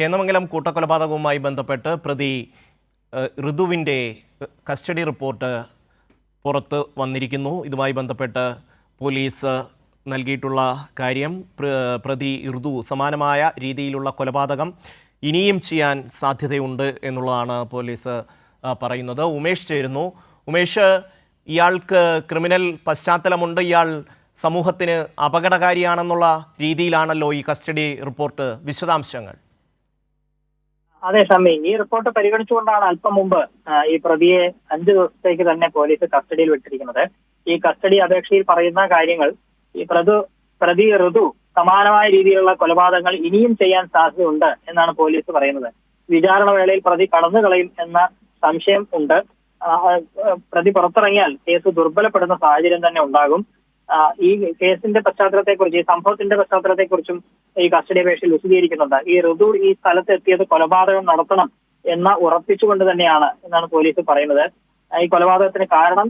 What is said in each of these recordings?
ചേന്നമംഗലം കൂട്ടക്കൊലപാതകവുമായി ബന്ധപ്പെട്ട് പ്രതി ഋതുവിൻ്റെ custody report പുറത്ത് വന്നിരിക്കുന്നു. ഇതുമായി ബന്ധപ്പെട്ട് പോലീസ് നൽകിയിട്ടുള്ള കാര്യം, പ്രതി ഋതു സമാനമായ രീതിയിലുള്ള കൊലപാതകം ഇനിയും ചെയ്യാൻ സാധ്യതയുണ്ട് എന്നുള്ളതാണ് പോലീസ് പറയുന്നത്. ഉമേഷ് ചേരുന്നു. ഉമേഷ്, ഇയാൾക്ക് ക്രിമിനൽ പശ്ചാത്തലമുണ്ട്, ഇയാൾ സമൂഹത്തിന് അപകടകാരിയാണെന്നുള്ള രീതിയിലാണല്ലോ ഈ കസ്റ്റഡി റിപ്പോർട്ട്. വിശദാംശങ്ങൾ. അതെ ഷമ്മി, ഈ റിപ്പോർട്ട് പരിഗണിച്ചുകൊണ്ടാണ് അല്പം മുമ്പ് ഈ പ്രതിയെ 5 ദിവസത്തേക്ക് തന്നെ പോലീസ് കസ്റ്റഡിയിൽ വിട്ടിരിക്കുന്നത്. ഈ കസ്റ്റഡി അപേക്ഷയിൽ പറയുന്ന കാര്യങ്ങൾ, ഈ പ്രതി ഋതു സമാനമായ രീതിയിലുള്ള കൊലപാതകങ്ങൾ ഇനിയും ചെയ്യാൻ സാധ്യതയുണ്ട് എന്നാണ് പോലീസ് പറയുന്നത്. വിചാരണ വേളയിൽ പ്രതി കടന്നുകളയും എന്ന സംശയം ഉണ്ട്. പ്രതി പുറത്തിറങ്ങിയാൽ കേസ് ദുർബലപ്പെടുന്ന സാഹചര്യം തന്നെ ഉണ്ടാകും. ഈ കേസിന്റെ പശ്ചാത്തലത്തെക്കുറിച്ച്, ഈ സംഭവത്തിന്റെ പശ്ചാത്തലത്തെക്കുറിച്ചും ഈ കസ്റ്റഡി അപേക്ഷയിൽ വിശദീകരിക്കുന്നുണ്ട്. ഈ ഋതു ഈ സ്ഥലത്ത് എത്തിയത് കൊലപാതകം നടത്തണം എന്ന് ഉറപ്പിച്ചുകൊണ്ട് തന്നെയാണ് എന്നാണ് പോലീസ് പറയുന്നത്. ഈ കൊലപാതകത്തിന് കാരണം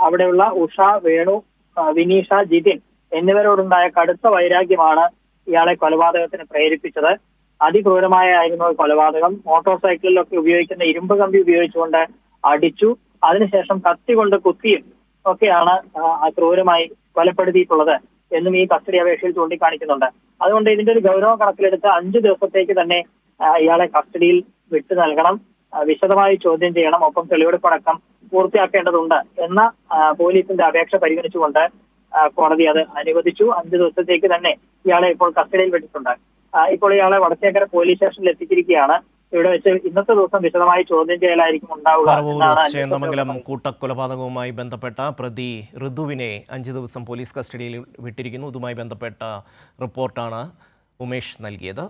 അവിടെയുള്ള ഉഷ, വേണു, വിനീഷ, ജിതിൻ എന്നിവരോടുണ്ടായ കടുത്ത വൈരാഗ്യമാണ് ഇയാളെ കൊലപാതകത്തിന് പ്രേരിപ്പിച്ചത്. അതിക്രൂരമായിരുന്നു കൊലപാതകം. മോട്ടോർ സൈക്കിളിലൊക്കെ ഉപയോഗിക്കുന്ന ഇരുമ്പ് കമ്പി ഉപയോഗിച്ചുകൊണ്ട് അടിച്ചു, അതിനുശേഷം കത്തി കൊണ്ട് കുത്തിയും ഒക്കെയാണ് ക്രൂരമായി കൊലപ്പെടുത്തിയിട്ടുള്ളത് എന്നും ഈ കസ്റ്റഡി അപേക്ഷയിൽ ചൂണ്ടിക്കാണിക്കുന്നുണ്ട്. അതുകൊണ്ട് ഇതിന്റെ ഒരു ഗൗരവം കണക്കിലെടുത്ത് 5 ദിവസത്തേക്ക് തന്നെ ഇയാളെ കസ്റ്റഡിയിൽ വിട്ടു നൽകണം, വിശദമായി ചോദ്യം ചെയ്യണം, ഒപ്പം തെളിവെടുപ്പടക്കം പൂർത്തിയാക്കേണ്ടതുണ്ട് എന്ന പോലീസിന്റെ അപേക്ഷ പരിഗണിച്ചുകൊണ്ട് കോടതി അത് അനുവദിച്ചു. 5 ദിവസത്തേക്ക് തന്നെ ഇയാളെ ഇപ്പോൾ കസ്റ്റഡിയിൽ വിട്ടിട്ടുണ്ട്. ഇപ്പോൾ ഇയാളെ വടക്കേക്കര പോലീസ് സ്റ്റേഷനിൽ എത്തിച്ചിരിക്കുകയാണ്. ഇവിടെ വെച്ച് ഇന്നത്തെ ദിവസം വിശദമായി ചോദ്യം ചെയ്യലായിരിക്കും ഉണ്ടാവുക. ചേന്നമംഗലം കൂട്ടക്കൊലപാതകവുമായി ബന്ധപ്പെട്ട പ്രതി ഋതുവിനെ 5 ദിവസം പോലീസ് കസ്റ്റഡിയിൽ വിട്ടിരിക്കുന്നു. ഇതുമായി ബന്ധപ്പെട്ട റിപ്പോർട്ടാണ് ഉമേഷ് നൽകിയത്.